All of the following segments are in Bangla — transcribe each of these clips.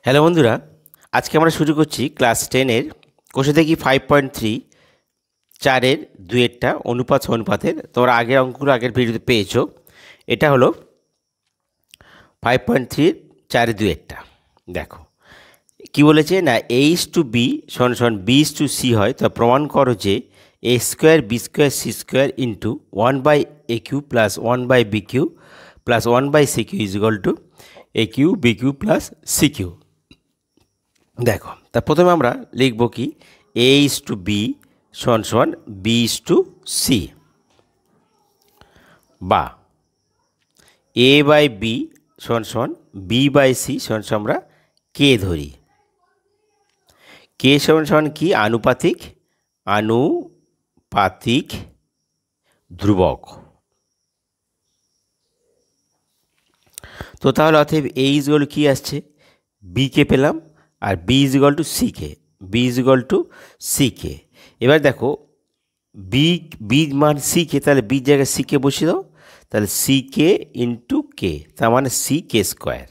হ্যালো বন্ধুরা, আজকে আমরা শুরু করছি ক্লাস 10-এর কোষে দেখি 5.3 4-এর 2-এরটা অনুপাত অনুপাতের। তোমরা আগের অঙ্কগুলো আগের ভিডিওতে পেয়েছো। এটা হলো 5.3 4-এর 2-এরটা। দেখো কি বলেছে না, a is to b সমান সমান b is to c হয়, তো প্রমাণ করো যে a square b square c square into 1/a cube plus 1/b cube plus 1/c cube is equal to a cube b cube plus c cube. দেখো তা প্রথমে আমরা লিখব কি, a is to b সমান সমান b is to c, বা a বাই b সমান সমান b বাই c সমান সমান আমরা k ধরি। k সমান সমান কি, আনুপাতিক ধ্রুবক। তো তাহলে অতএব a ইজ ইকুয়াল কি আসছে, b কে পেলাম, আর b is equal two c K, b is equal two c কে। এবার দেখো b মান c কে, তাহলে b জায়গায় c কে বসিয়ে দাও, তাহলে c কে ইন্টু কে, তার মানে c কে স্কোয়ার।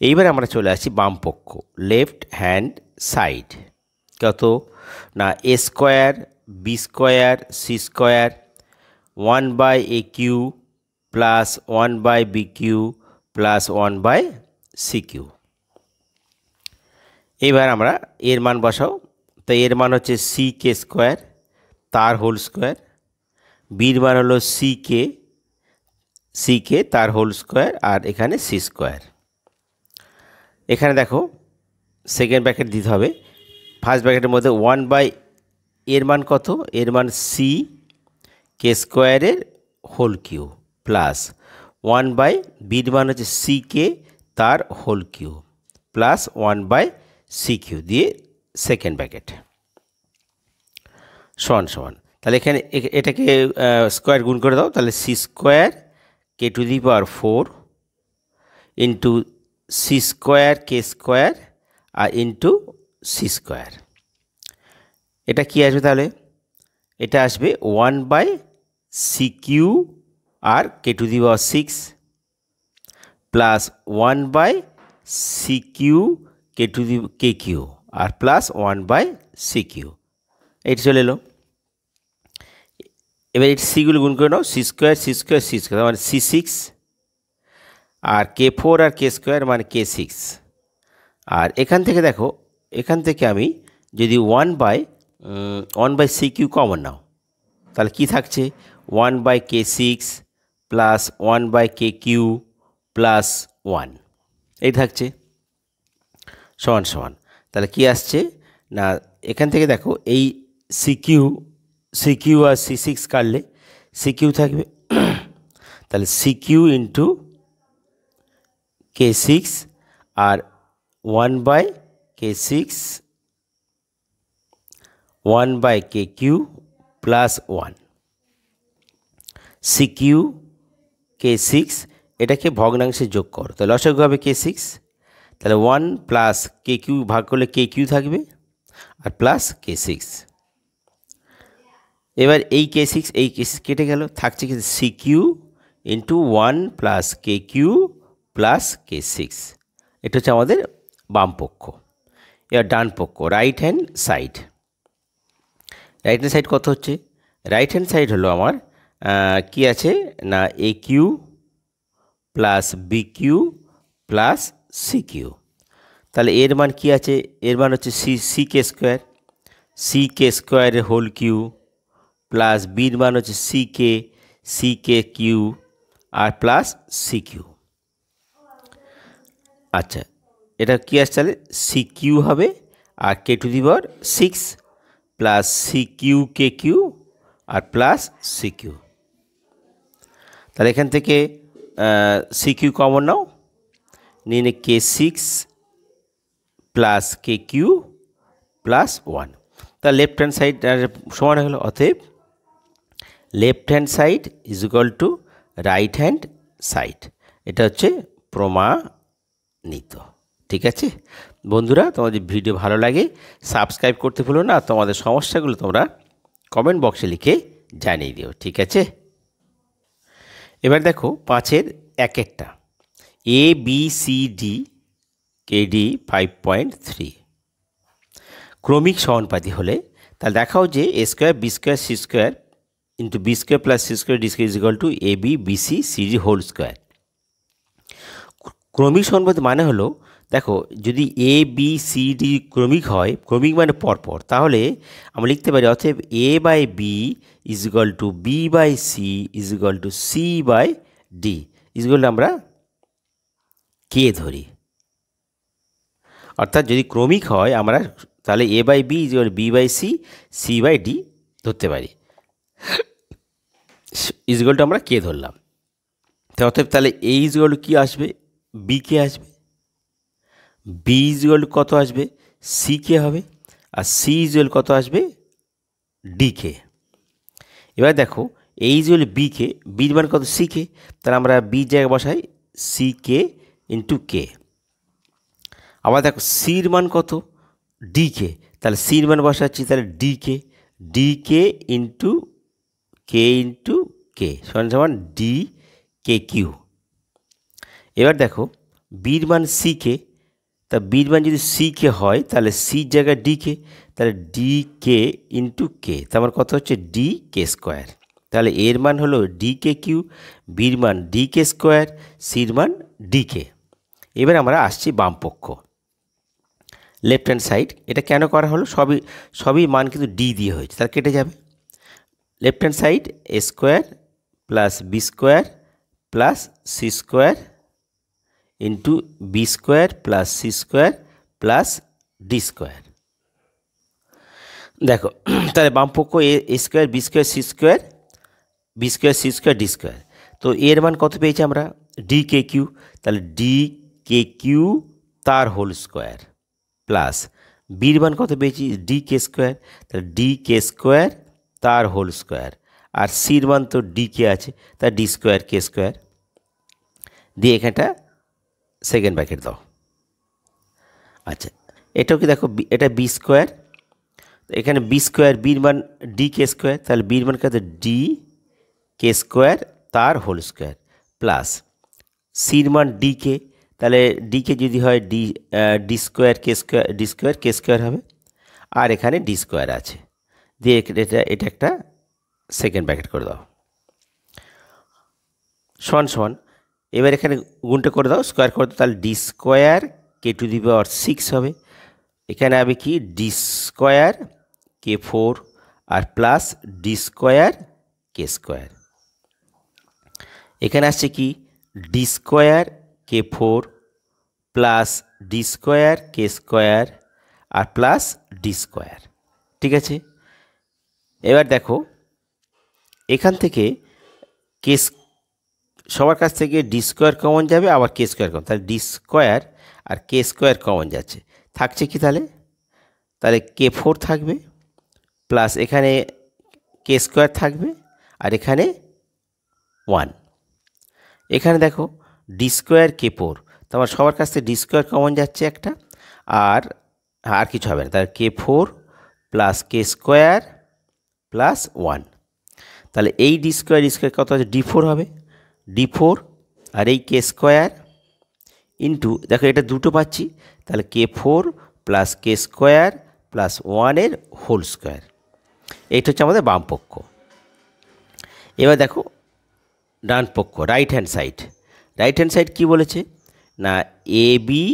এইবার আমরা চলে আসছি বাম পক্ষ, লেফট হ্যান্ড সাইড। কত না, a square b square c square 1/a cube plus 1/b cube plus 1/c cube. এবার আমরা এর মান বসাও, তো এর মান হচ্ছে c কে স্কোয়ার তার হোল স্কোয়ার, বির মান হলো c কে তার হোল স্কোয়ার, আর এখানে c স্কোয়ার। এখানে দেখো সেকেন্ড ব্র্যাকেট দিতে হবে, ফার্স্ট ব্র্যাকেটের মধ্যে 1/, এর মান কত, এর মান c কে স্কোয়ারের হোল কিউ প্লাস 1/, মান হচ্ছে c কে তার whole cube plus 1/c cube দিয়ে সেকেন্ড ব্র্যাকেট সমান সমান। তাহলে এখানে এটাকে স্কোয়ার গুণ করে দাও, তাহলে c square K to the power 4 into c square K square আর ইন্টু c স্কোয়ার। এটা কি আসবে, তাহলে এটা আসবে 1/c কিউ আর কে to the power 6 plus 1/c cube কে টু দি কে কিউ আর প্লাস 1/c কিউ। এইটা চলে এলো। এবার এই সিগুলো গুণ করে নাও, c স্কোয়ার মানে c6 আর k4 আর কে স্কোয়ার মানে k6। আর এখান থেকে দেখো, এখান থেকে আমি যদি 1/c কিউ কমন নাও, তাহলে কি থাকছে, 1/k6 plus 1/k cube plus 1 এই থাকছে সমান সমান। তাহলে কি আসছে না, এখান থেকে দেখো এই সি কিউ আর c6 কাটলে সি কিউ থাকবে, তাহলে সি কিউ ইন্টু k6 আর 1/k6 1/k cube plus 1 C cube k6, এটাকে ভগ্নাংশে যোগ করো, তাহলে লসাগু হবে k6, তাহলে 1 প্লাস কে কিউ ভাগ করলে কে কিউ থাকবে আর প্লাস k6। এবার এই k6 কেটে গেল, থাকছে কিন্তু সি কিউ ইন্টু 1 প্লাস কে কিউ প্লাস k6। এটা হচ্ছে আমাদের বাম পক্ষ। এবার ডান পক্ষ, রাইট হ্যান্ড সাইড কত হচ্ছে, রাইট হ্যান্ড সাইড হলো আমার কি আছে না, A Q plus B Q plus C Q. তাহলে এর মান কি আছে, এর মান হচ্ছে সি কে স্কোয়ারের হোল কিউ প্লাস বির মান হচ্ছে সি কে কিউ আর প্লাস সি কিউ। আচ্ছা, এটা কি আসছে, তাহলে সি কিউ হবে আর কে to the power 6 plus C Q K Q আর প্লাস সি কিউ। তাহলে এখান থেকে সি কিউ কমন নাও, নিয়ে k6 প্লাস কে কিউ প্লাস 1। তা লেফট হ্যান্ড সাইড সমান হলো, অতএব left hand side is equal two right hand side. এটা হচ্ছে প্রমাণিত। ঠিক আছে বন্ধুরা, তোমাদের ভিডিও ভালো লাগে সাবস্ক্রাইব করতে ভুলো না, তোমাদের সমস্যাগুলো তোমরা কমেন্ট বক্সে লিখে জানিয়ে দিও। ঠিক আছে, এবার দেখো 5-এর 1-একটা, এ বি সি ডি কেডি 5.3। ক্রমিক সমানুপাতি হলে তাহলে দেখাও যে A square B square C square into B square plus C square D square is equal to A B BC CD whole square. ক্রমিক সমানুপাতি মানে হলো দেখো যদি এ বি সি ডি ক্রমিক হয়, ক্রমিক মানে পরপর, তাহলে আমরা লিখতে পারি অতএব A by B is equal to B by C is equal to C by D is equal to আমরা কে ধরি। অর্থাৎ যদি ক্রমিক হয় আমরা তাহলে A by B is equal B by C C by D ধরতে পারি, ইজ ইকুয়াল টু আমরা কে ধরলাম। অতএব তাহলে এ ইজ ইকুয়াল টু কী আসবে, বি কে আসবে, বি ইজ ইকুয়াল টু কত আসবে, সি কে হবে, আর সি ইজ ইকুয়াল কত আসবে, ডি কে। এবার দেখো এ ইজ ইকুয়াল বি কে, বির মান কত সি কে, তাহলে আমরা বি জায়গায় বসাই সি কে ইন্টু কে। আবার দেখো সির মান কত, ডি কে, তাহলে সির মান বসাচ্ছি, তাহলে ডি কে ইন্টু কে সমান সমান ডি কে কিউ। এবার দেখো বির মান সি কে, তা বির মান যদি সি কে হয় তাহলে সির জায়গায় ডি কে, তাহলে ডি কে ইন্টু কে, তার মানে কত হচ্ছে ডি কে স্কোয়ার। তাহলে এর মান হলো ডি কে কিউ, বির মান ডি কে স্কোয়ার, সির মান ডি কে। এবার আমরা আসছি বাম পক্ষ, লেফট হ্যান্ড সাইড। এটা কেন করা হলো, সবই মান কিন্তু ডি দিয়ে হয়েছে, তার কেটে যাবে। Left hand side A square plus B square plus C square into B square plus C square plus D square. দেখো তাহলে বামপক্ষ A square B square C square, B square C square D square. তো এর মান কত পেয়েছি আমরা, ডি কে কিউ, তাহলে ডি কে কিউ তার হোল স্কোয়ার প্লাস বির মান কত পেয়েছি ডি কে স্কোয়ার, তাহলে ডি কে স্কোয়ার তার হোল স্কোয়ার, আর সির মান তো ডি কে আছে, তার ডি স্কোয়ার কে স্কোয়ার দিয়ে এখানটা সেকেন্ড ব্র্যাকেট দাও। আচ্ছা এটাও কি দেখো এটা বি স্কোয়ার, এখানে বি স্কোয়ার বির মান ডি কে স্কোয়ার, তাহলে বির মান কত ডি কে স্কোয়ার তার হোল স্কোয়ার প্লাস সির মান ডি কে, তাহলে ডি কে যদি হয় ডি স্কোয়ার কে স্কোয়ার হবে, আর এখানে ডি স্কোয়ার আছে দিয়ে এটা একটা সেকেন্ড ব্র্যাকেট করে দাও সমান সমান। এবার এখানে গুণটা করে দাও, স্কোয়ার করে দাও, তাহলে D square K to the power 6 হবে। এখানে হবে কি ডি স্কোয়ার কে 4 আর প্লাস ডি স্কোয়ার কে স্কোয়ার। এখানে আসছে কি D square K 4 plus D square কে স্কোয়ার আর প্লাস ডি স্কোয়ার। ঠিক আছে, এবার দেখো এখান থেকে কে সবার কাছ থেকে ডি স্কোয়ার কমন যাবে, আবার কে স্কোয়ার কমন, তাহলে ডি স্কোয়ার আর কে স্কোয়ার কমন যাচ্ছে, থাকছে কি তাহলে কে 4 থাকবে প্লাস এখানে কে স্কোয়ার থাকবে আর এখানে 1। এখানে দেখো ডি স্কোয়ার কে 4, তোমার সবার কাছ থেকে ডি স্কোয়ার কমন যাচ্ছে একটা, আর কিছু হবে না, তাহলে কে 4 প্লাস কে স্কোয়ার প্লাস 1, তাহলে এই ডি স্কোয়ার কত আছে ডি 4 হবে, ডি 4 আর এই কে স্কোয়ার ইন্টু দেখো এটা দুটো পাচ্ছি, তাহলে কে 4 প্লাস কে স্কোয়ার প্লাস 1 হোল স্কোয়ার। এইটা হচ্ছে আমাদের বাম পক্ষ। এবার দেখো ডান পক্ষ রাইট হ্যান্ড সাইড কী বলেছে না A B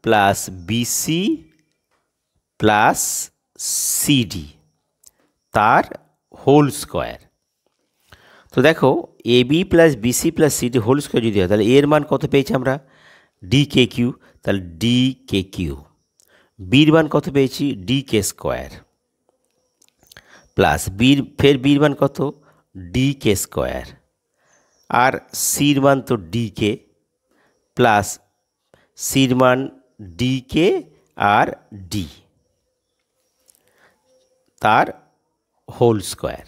plus BC plus CD তার হোল স্কোয়ার। তো দেখো A B plus BC plus CD whole square যদি হয় তাহলে এর মান কত পেয়েছি আমরা ডি কে কিউ, তাহলে ডি কে কিউ, বির মান কত পেয়েছি ডি কে স্কোয়ার প্লাস বির মান কত ডি কে স্কোয়ার আর সির মান তো ডি কে প্লাস সির মান ডি কে আর ডি তার হোল স্কোয়ার।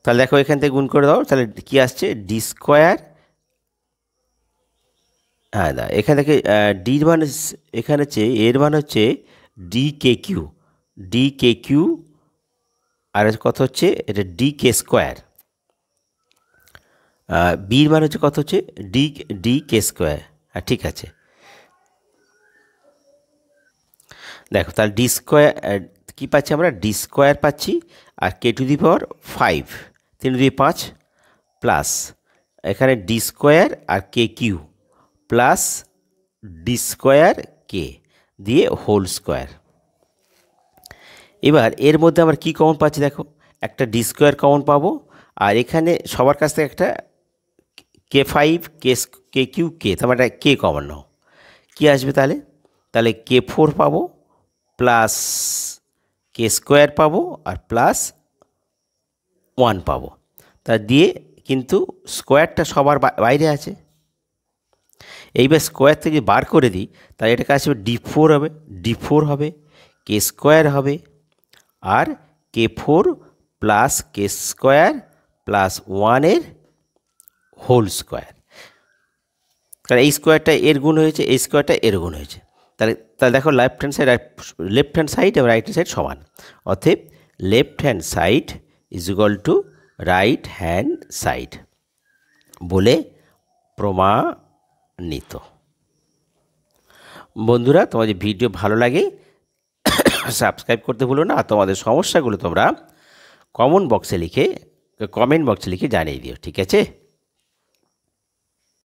তাহলে দেখো এখান থেকে গুণ করে দাও, তাহলে কি আসছে ডি স্কোয়ার, হ্যাঁ দা এখান থেকে ডির মান এখানে হচ্ছে এর মান হচ্ছে ডি কে কিউ আর কত হচ্ছে এটা ডি কে স্কোয়ার, বির মান হচ্ছে কত হচ্ছে ডি কে স্কোয়ার। হ্যাঁ ঠিক আছে, দেখো তাহলে ডি স্কোয়ার কী পাচ্ছি আমরা, ডি স্কোয়ার পাচ্ছি, আর কে টু দি পাওয়ার 5, 3 2 5, প্লাস এখানে ডি স্কোয়ার আর কে কিউ প্লাস ডি স্কোয়ার কে দিয়ে হোল স্কোয়ার। এবার এর মধ্যে আমরা কী কমন পাচ্ছি, দেখো একটা ডি স্কোয়ার কমন পাবো, আর এখানে সবার কাছ থেকে একটা K5 কে কিউ কে, তারপর একটা কে কমন নাও, কী আসবে তাহলে, তাহলে K4 পাবো প্লাস কে স্কোয়ার পাবো আর প্লাস 1 পাবো। তা দিয়ে কিন্তু স্কোয়ারটা সবার বাইরে আছে, এইবার স্কোয়ার থেকে বার করে দিই, তাহলে এটাকে আসবে D4 হবে, D4 হবে, কে স্কোয়ার হবে, আর K4 প্লাস কে স্কোয়ার প্লাস 1-এর হোল স্কোয়ার। কারণ এই স্কোয়ারটা এর গুণ হয়েছে, এই স্কোয়ারটা এর গুণ হয়েছে, তাহলে দেখো লেফট হ্যান্ড সাইড এবং রাইট হ্যান্ড সাইড সমান, অতএব left hand side is equal two right hand side বলে প্রমাণিত। বন্ধুরা, তোমাদের ভিডিও ভালো লাগে সাবস্ক্রাইব করতে ভুলো না, আর তোমাদের সমস্যাগুলো তোমরা কমেন্ট বক্সে লিখে জানিয়ে দিও, ঠিক আছে।